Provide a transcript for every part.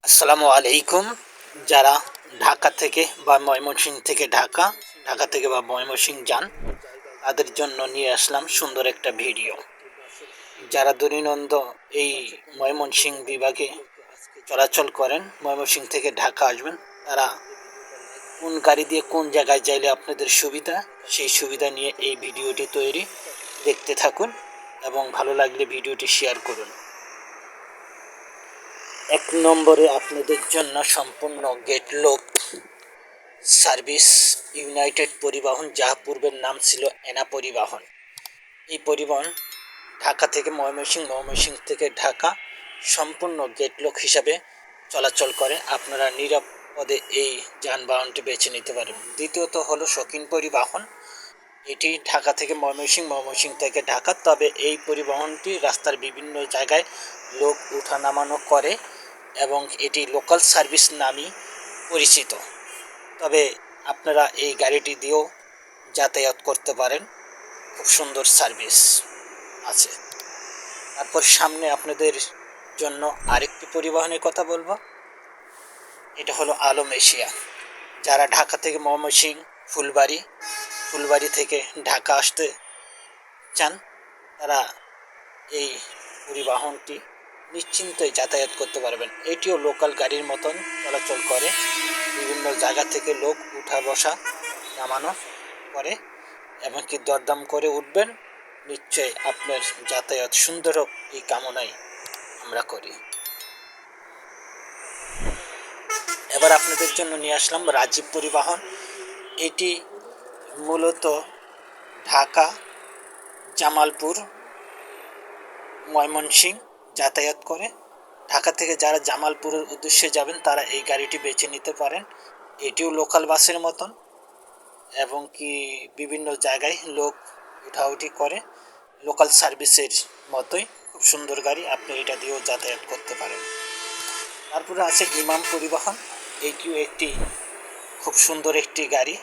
আসসালামু আলাইকুম। যারা ঢাকা থেকে বা ময়মনসিংহ থেকে ঢাকা থেকে বা ময়মনসিংহ যান, তাদের জন্য নিয়ে আসলাম সুন্দর একটা ভিডিও। যারা দৈনন্দিন এই ময়মনসিংহ বিভাগে চলাচল করেন, ময়মনসিংহ থেকে ঢাকা আসবেন, তারা কোন গাড়ি দিয়ে কোন জায়গায় যাইলে আপনাদের সুবিধা, সেই সুবিধা নিয়ে এই ভিডিওটি তৈরি। দেখতে থাকুন এবং ভালো লাগলে ভিডিওটি শেয়ার করুন। ১ নম্বরে আপনাদের জন্য সম্পূর্ণ গেট লক সার্ভিস ইউনাইটেড পরিবহন, যা পূর্বের নাম ছিল এনা পরিবহন। এই পরিবহন ঢাকা থেকে ময়মনসিংহ, ময়মনসিংহ থেকে ঢাকা সম্পূর্ণ গেট লক হিসাবে চলাচল করে। আপনারা নিরাপদে এই যানবাহনটি বেছে নিতে পারেন। দ্বিতীয়ত হলো শৌখিন পরিবহন। এটি ঢাকা থেকে ময়মনসিংহ, ময়মনসিংহ থেকে ঢাকা। তবে এই পরিবহনটি রাস্তার বিভিন্ন জায়গায় লোক উঠা নামানো করে এবং এটি লোকাল সার্ভিস নামই পরিচিত। তবে আপনারা এই গাড়িটি দিয়েও যাতায়াত করতে পারেন, খুব সুন্দর সার্ভিস আছে। তারপর সামনে আপনাদের জন্য আরেকটি পরিবহনের কথা বলবো, এটা হলো আলম এশিয়া। যারা ঢাকা থেকে ময়মনসিংহ, ফুলবাড়ি থেকে ঢাকা আসতে চান, তারা এই পরিবহনটি নিশ্চিন্তে যাতায়াত করতে পারবেন। এটিও লোকাল গাড়ির মতন চলাচল করে, বিভিন্ন জায়গা থেকে লোক উঠা বসা নামানো করে, এমনকি দরদাম করে উঠবেন। নিশ্চয়ই আপনার যাতায়াত সুন্দর হোক, এই কামনাই আমরা করি। এবার আপনাদের জন্য নিয়ে আসলাম রাজীব পরিবহন। এটি মূলত ঢাকা, জামালপুর, ময়মনসিংহ যাতায়াত করে। ঢাকা থেকে যারা জামালপুরের উদ্দেশ্যে যাবেন, তারা এই গাড়িটি বেছে নিতে পারেন। এটিও লোকাল বাসের মতন এবং কি বিভিন্ন জায়গায় লোক উঠাউঠি করে, লোকাল সার্ভিসের মতোই খুব সুন্দর গাড়ি, আপনি এটা দিয়েও যাতায়াত করতে পারেন। তারপরে আছে ইমাম পরিবহন। এটিও একটি খুব সুন্দর একটি গাড়ি,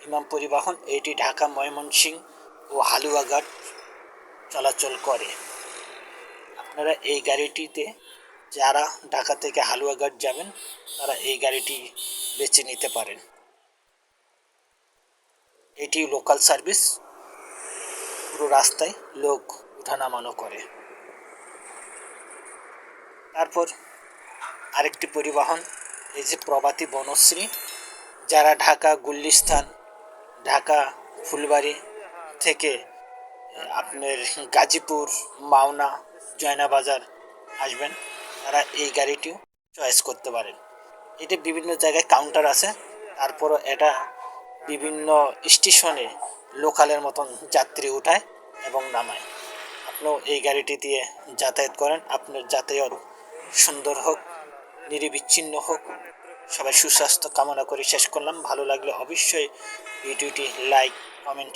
ইমাম পরিবহন। এটি ঢাকা, ময়মনসিংহ ও হালুয়াঘাট চলাচল করে। আপনারা এই গাড়িটিতে, যারা ঢাকা থেকে হালুয়াঘাট যাবেন, তারা এই গাড়িটি বেছে নিতে পারেন। এটি লোকাল সার্ভিস, পুরো রাস্তায় লোক উঠানামানো করে। তারপর আরেকটি পরিবহন, এই যে প্রভাতী বনশ্রী। যারা ঢাকা গুলিস্তান, ঢাকা ফুলবাড়ি থেকে আপনার গাজীপুর, মাওনা, জয়নাবাজার আসবেন, তারা এই গাড়িটিও চয়েস করতে পারেন। এটি বিভিন্ন জায়গায় কাউন্টার আছে, তারপরও এটা বিভিন্ন স্টেশনে লোকালের মতন যাত্রী উঠায় এবং নামায়। আপনিও এই গাড়িটি দিয়ে যাতায়াত করেন। আপনার যাতায়াত সুন্দর হোক, নিরবিচ্ছিন্ন হোক। সবাই সুস্বাস্থ্য কামনা করে শেষ করলাম। ভালো লাগলে অবশ্যই ভিডিওটি লাইক, কমেন্ট